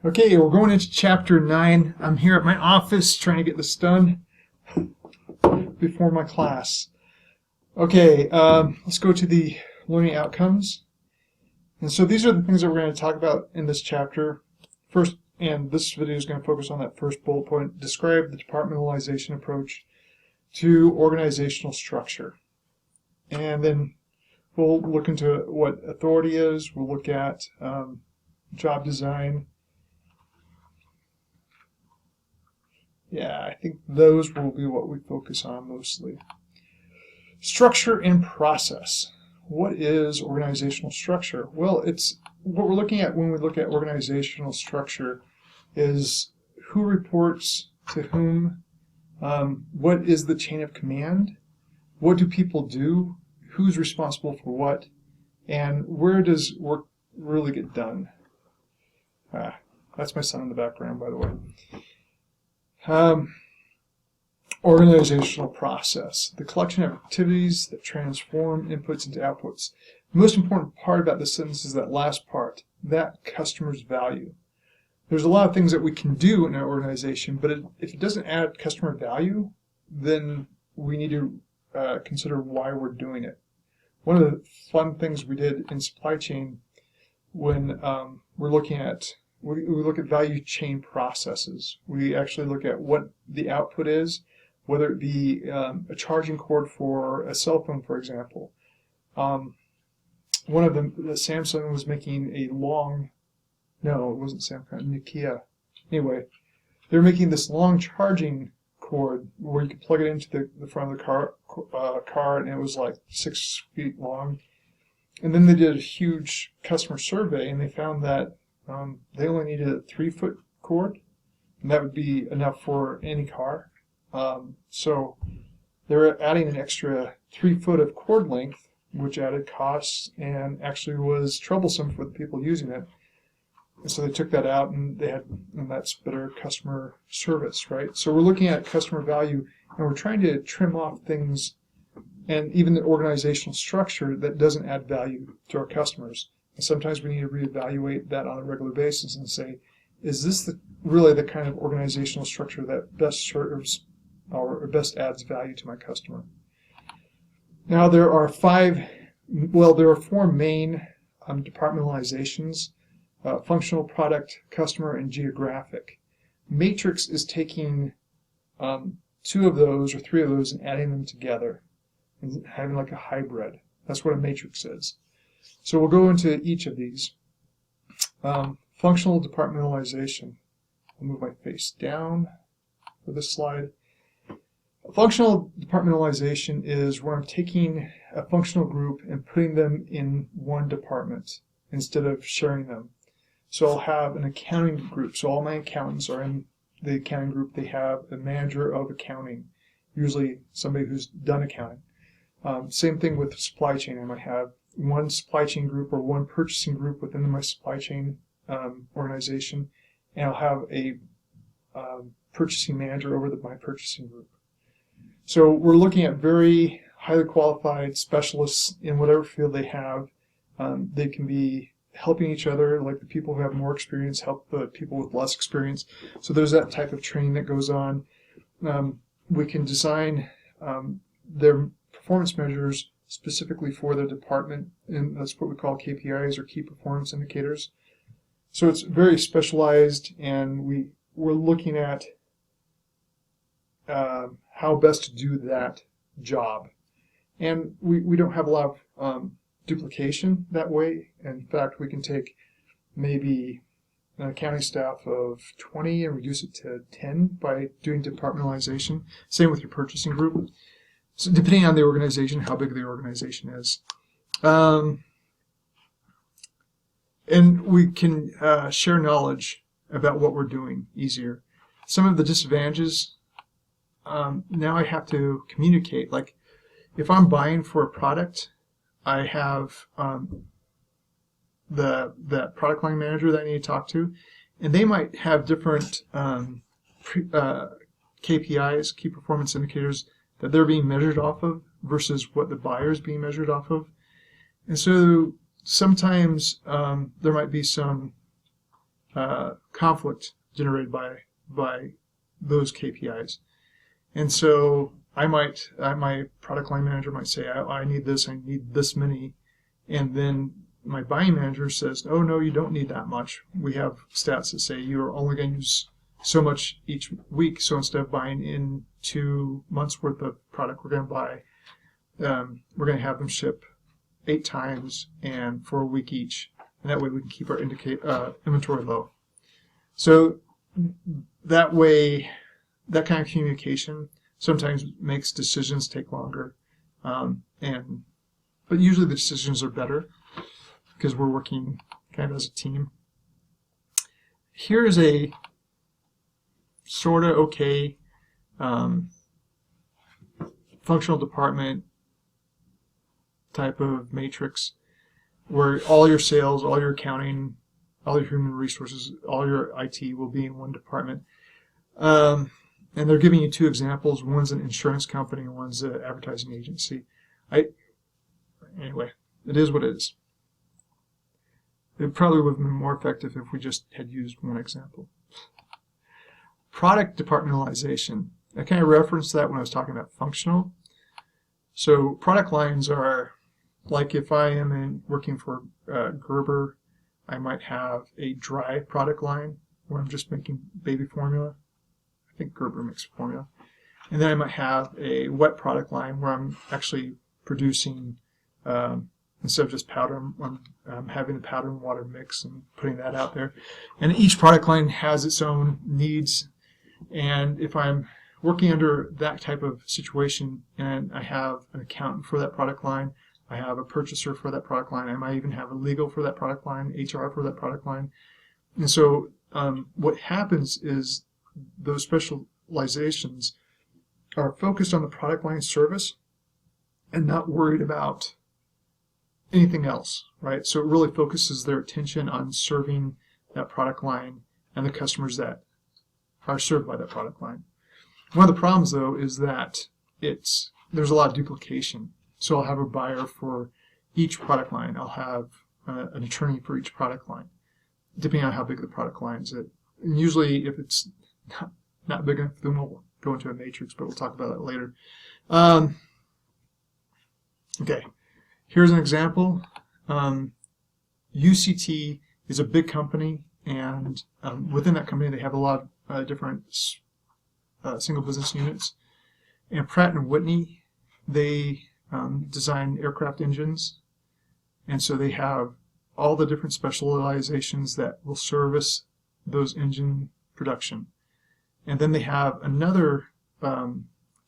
Okay, we're going into chapter 9. I'm here at my office trying to get this done before my class. Okay, let's go to the learning outcomes. And so these are the things that we're going to talk about in this chapter. First, and this video is going to focus on that first bullet point, describe the departmentalization approach to organizational structure. And then we'll look into what authority is, we'll look at job design. Yeah, I think those will be what we focus on mostly. Structure and process. What is organizational structure? Well, it's what we're looking at when we look at organizational structure is who reports to whom, what is the chain of command, what do people do, who's responsible for what, and where does work really get done. That's my son in the background, by the way. Organizational process, the collection of activities that transform inputs into outputs. The most important part about this sentence is that last part, that customer's value. There's a lot of things that we can do in an organization, but if it doesn't add customer value, then we need to consider why we're doing it. One of the fun things we did in supply chain when we're looking at we look at value chain processes. We actually look at what the output is, whether it be a charging cord for a cell phone, for example. One of them, Samsung was making a long, no, it wasn't Samsung, Nokia. Anyway, they were making this long charging cord where you could plug it into the front of the car, and it was like 6 feet long. And then they did a huge customer survey, and they found that they only needed a 3-foot cord, and that would be enough for any car. So they're adding an extra 3 foot of cord length, which added costs and actually was troublesome for the people using it. And so they took that out, and that's better customer service, right? So we're looking at customer value, and we're trying to trim off things and even the organizational structure that doesn't add value to our customers. And sometimes we need to reevaluate that on a regular basis and say, is this really the kind of organizational structure that best serves or best adds value to my customer? Now there are 4 main departmentalizations: functional, product, customer, and geographic. Matrix is taking 2 of those or 3 of those and adding them together and having like a hybrid. That's what a matrix is. So we'll go into each of these. Functional departmentalization. I'll move my face down for this slide. Functional departmentalization is where I'm taking a functional group and putting them in one department instead of sharing them. So I'll have an accounting group. So all my accountants are in the accounting group. They have a manager of accounting, usually somebody who's done accounting. Same thing with supply chain. I might have one supply chain group or one purchasing group within my supply chain organization, and I'll have a purchasing manager over my purchasing group. So we're looking at very highly qualified specialists in whatever field they have. They can be helping each other, like the people who have more experience help the people with less experience. So there's that type of training that goes on. We can design their performance measures specifically for the department, and that's what we call KPIs, or key performance indicators. So it's very specialized, and we're looking at how best to do that job. And we don't have a lot of duplication that way. In fact, we can take maybe an accounting staff of 20 and reduce it to 10 by doing departmentalization. Same with your purchasing group. So depending on the organization, how big the organization is. And we can share knowledge about what we're doing easier. Some of the disadvantages, now I have to communicate. Like if I'm buying for a product, I have the product line manager that I need to talk to, and they might have different KPIs, key performance indicators, that they're being measured off of versus what the buyer is being measured off of. And so sometimes there might be some conflict generated by those KPIs. And so my product line manager might say, I need this many, and then my buying manager says, oh no, you don't need that much. We have stats that say you're only going to use so much each week. So instead of buying in 2 months worth of product, we're going to have them ship 8 times and for a week each, and that way we can keep our inventory low. So that way, that kind of communication sometimes makes decisions take longer, but usually the decisions are better because we're working kind of as a team. Here's a sort of okay functional department type of matrix where all your sales, all your accounting, all your human resources, all your IT will be in one department. And they're giving you 2 examples. One's an insurance company and one's an advertising agency. Anyway, it is what it is. It probably would have been more effective if we just had used one example. Product departmentalization. I kind of referenced that when I was talking about functional. So product lines are, like if I am working for Gerber, I might have a dry product line where I'm just making baby formula. I think Gerber makes formula. And then I might have a wet product line where I'm actually producing, instead of just powder, I'm having the powder and water mix and putting that out there. And each product line has its own needs. And if I'm working under that type of situation and I have an accountant for that product line, I have a purchaser for that product line, I might even have a legal for that product line, HR for that product line. And so what happens is those specializations are focused on the product line service and not worried about anything else, right? So it really focuses their attention on serving that product line and the customers that are served by that product line. One of the problems, though, is that there's a lot of duplication. So I'll have a buyer for each product line. I'll have an attorney for each product line, depending on how big the product line is. And usually, if it's not big enough, then we'll go into a matrix, but we'll talk about that later. Okay, here's an example. UCT is a big company, and within that company, they have a lot of different single business units. And Pratt & Whitney, they design aircraft engines, and so they have all the different specializations that will service those engine production. And then they have another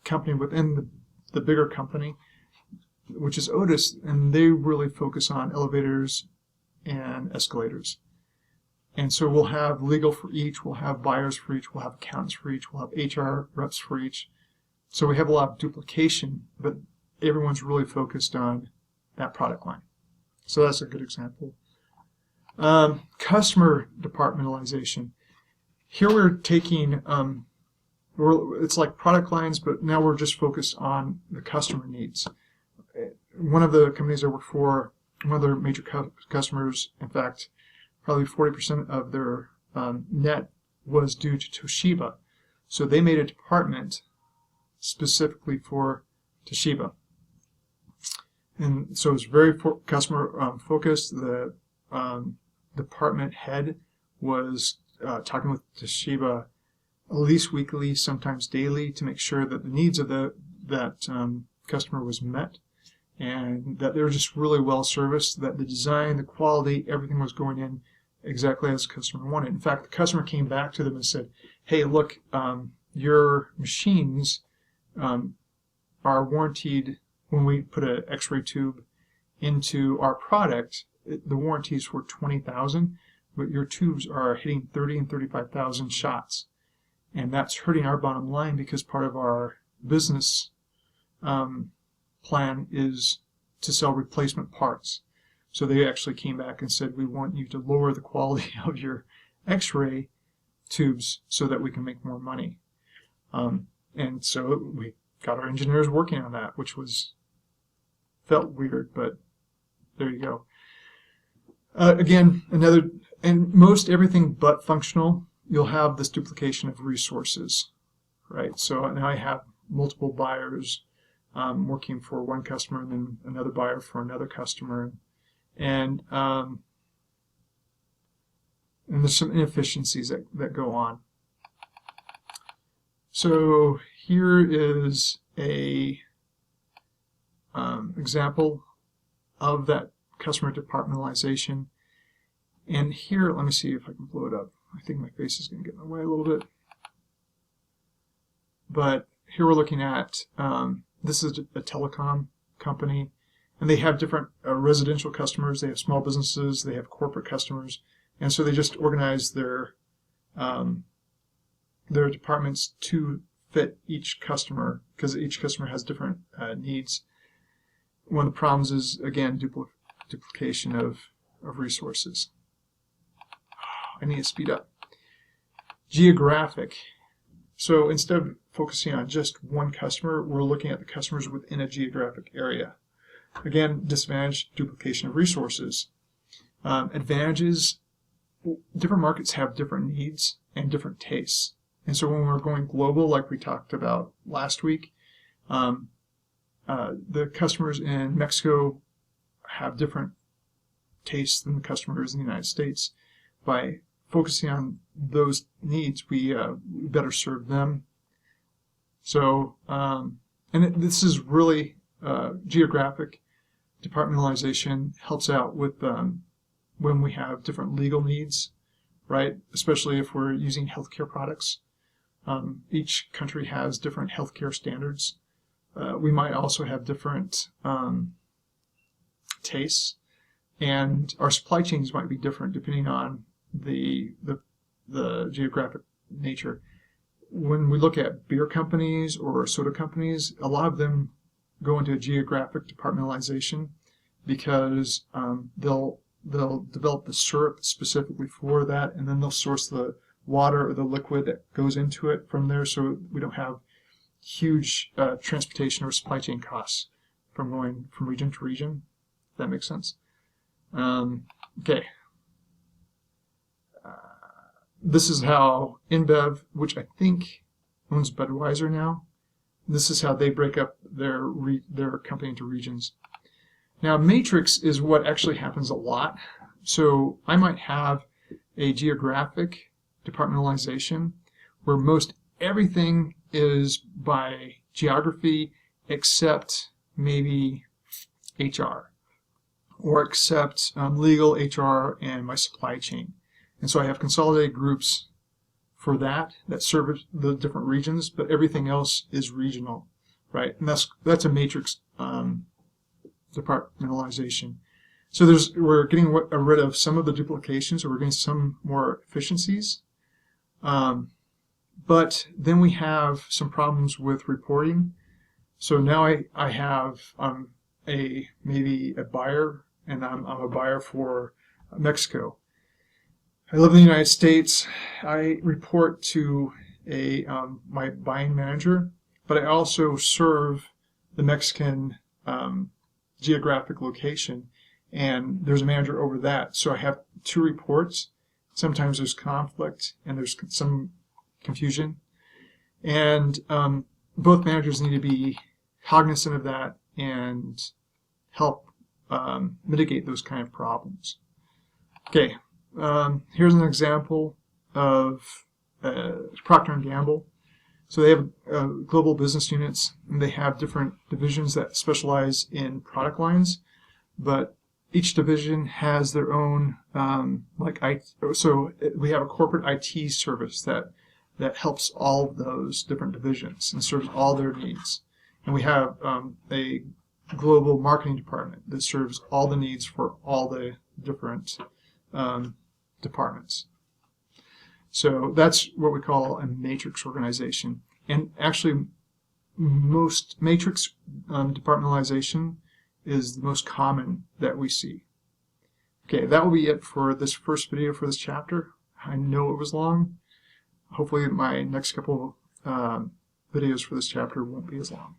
company within the bigger company, which is Otis, and they really focus on elevators and escalators. And so we'll have legal for each, we'll have buyers for each, we'll have accountants for each, we'll have HR reps for each. So we have a lot of duplication, but everyone's really focused on that product line. So that's a good example. Customer departmentalization. Here we're taking, it's like product lines, but now we're just focused on the customer needs. One of the companies I work for, one of their major customers, in fact, probably 40% of their net was due to Toshiba. So they made a department specifically for Toshiba. And so it's very customer focused. The department head was talking with Toshiba at least weekly, sometimes daily, to make sure that the needs of that customer was met, and that they were just really well serviced, that the design, the quality, everything was going in exactly as the customer wanted. In fact, the customer came back to them and said, hey, look, your machines are warranted. When we put an X-ray tube into our product, the warranties for 20,000, but your tubes are hitting 30 and 35,000 shots. And that's hurting our bottom line because part of our business plan is to sell replacement parts. So they actually came back and said, we want you to lower the quality of your X-ray tubes so that we can make more money. And so we got our engineers working on that, which felt weird, but there you go. Again, another and most everything but functional, you'll have this duplication of resources, right? So now I have multiple buyers working for one customer and then another buyer for another customer, and there's some inefficiencies that go on. So here is a example of that customer departmentalization. And here, let me see if I can blow it up. I think my face is going to get in the way a little bit. But here we're looking at, this is a telecom company, and they have different residential customers, they have small businesses, they have corporate customers, and so they just organize their departments to fit each customer, because each customer has different needs. One of the problems is, again, duplication of resources. I need to speed up. Geographic. So instead of focusing on just one customer, we're looking at the customers within a geographic area. Again, disadvantage, duplication of resources. Advantages, different markets have different needs and different tastes. And so when we're going global, like we talked about last week, the customers in Mexico have different tastes than the customers in the United States. By focusing on those needs, we better serve them. So, this is really geographic departmentalization helps out with when we have different legal needs, right? Especially if we're using healthcare products. Each country has different healthcare standards. We might also have different tastes, and our supply chains might be different depending on the geographic nature. When we look at beer companies or soda companies, a lot of them go into geographic departmentalization because they'll develop the syrup specifically for that, and then they'll source the water or the liquid that goes into it from there, so we don't have huge transportation or supply chain costs from going from region to region, if that makes sense. Okay. This is how InBev, which I think owns Budweiser now, this is how they break up their company into regions. Now, matrix is what actually happens a lot. So I might have a geographic departmentalization where most everything is by geography except maybe HR, or except legal, HR, and my supply chain. And so I have consolidated groups for that serve the different regions, but everything else is regional, right? And that's a matrix departmentalization. So we're getting rid of some of the duplications, or we're getting some more efficiencies. But then we have some problems with reporting. So now I have maybe a buyer, and I'm a buyer for Mexico. I live in the United States. I report to my buying manager, but I also serve the Mexican geographic location, and there's a manager over that. So I have two reports. Sometimes there's conflict and there's some confusion, and both managers need to be cognizant of that and help mitigate those kind of problems. Okay. Here's an example of Procter & Gamble. So they have global business units, and they have different divisions that specialize in product lines, but each division has their own, so we have a corporate IT service that helps all of those different divisions and serves all their needs. And we have a global marketing department that serves all the needs for all the different departments. So that's what we call a matrix organization. And actually, most matrix departmentalization is the most common that we see. Okay, that will be it for this first video for this chapter. I know it was long. Hopefully my next couple videos for this chapter won't be as long.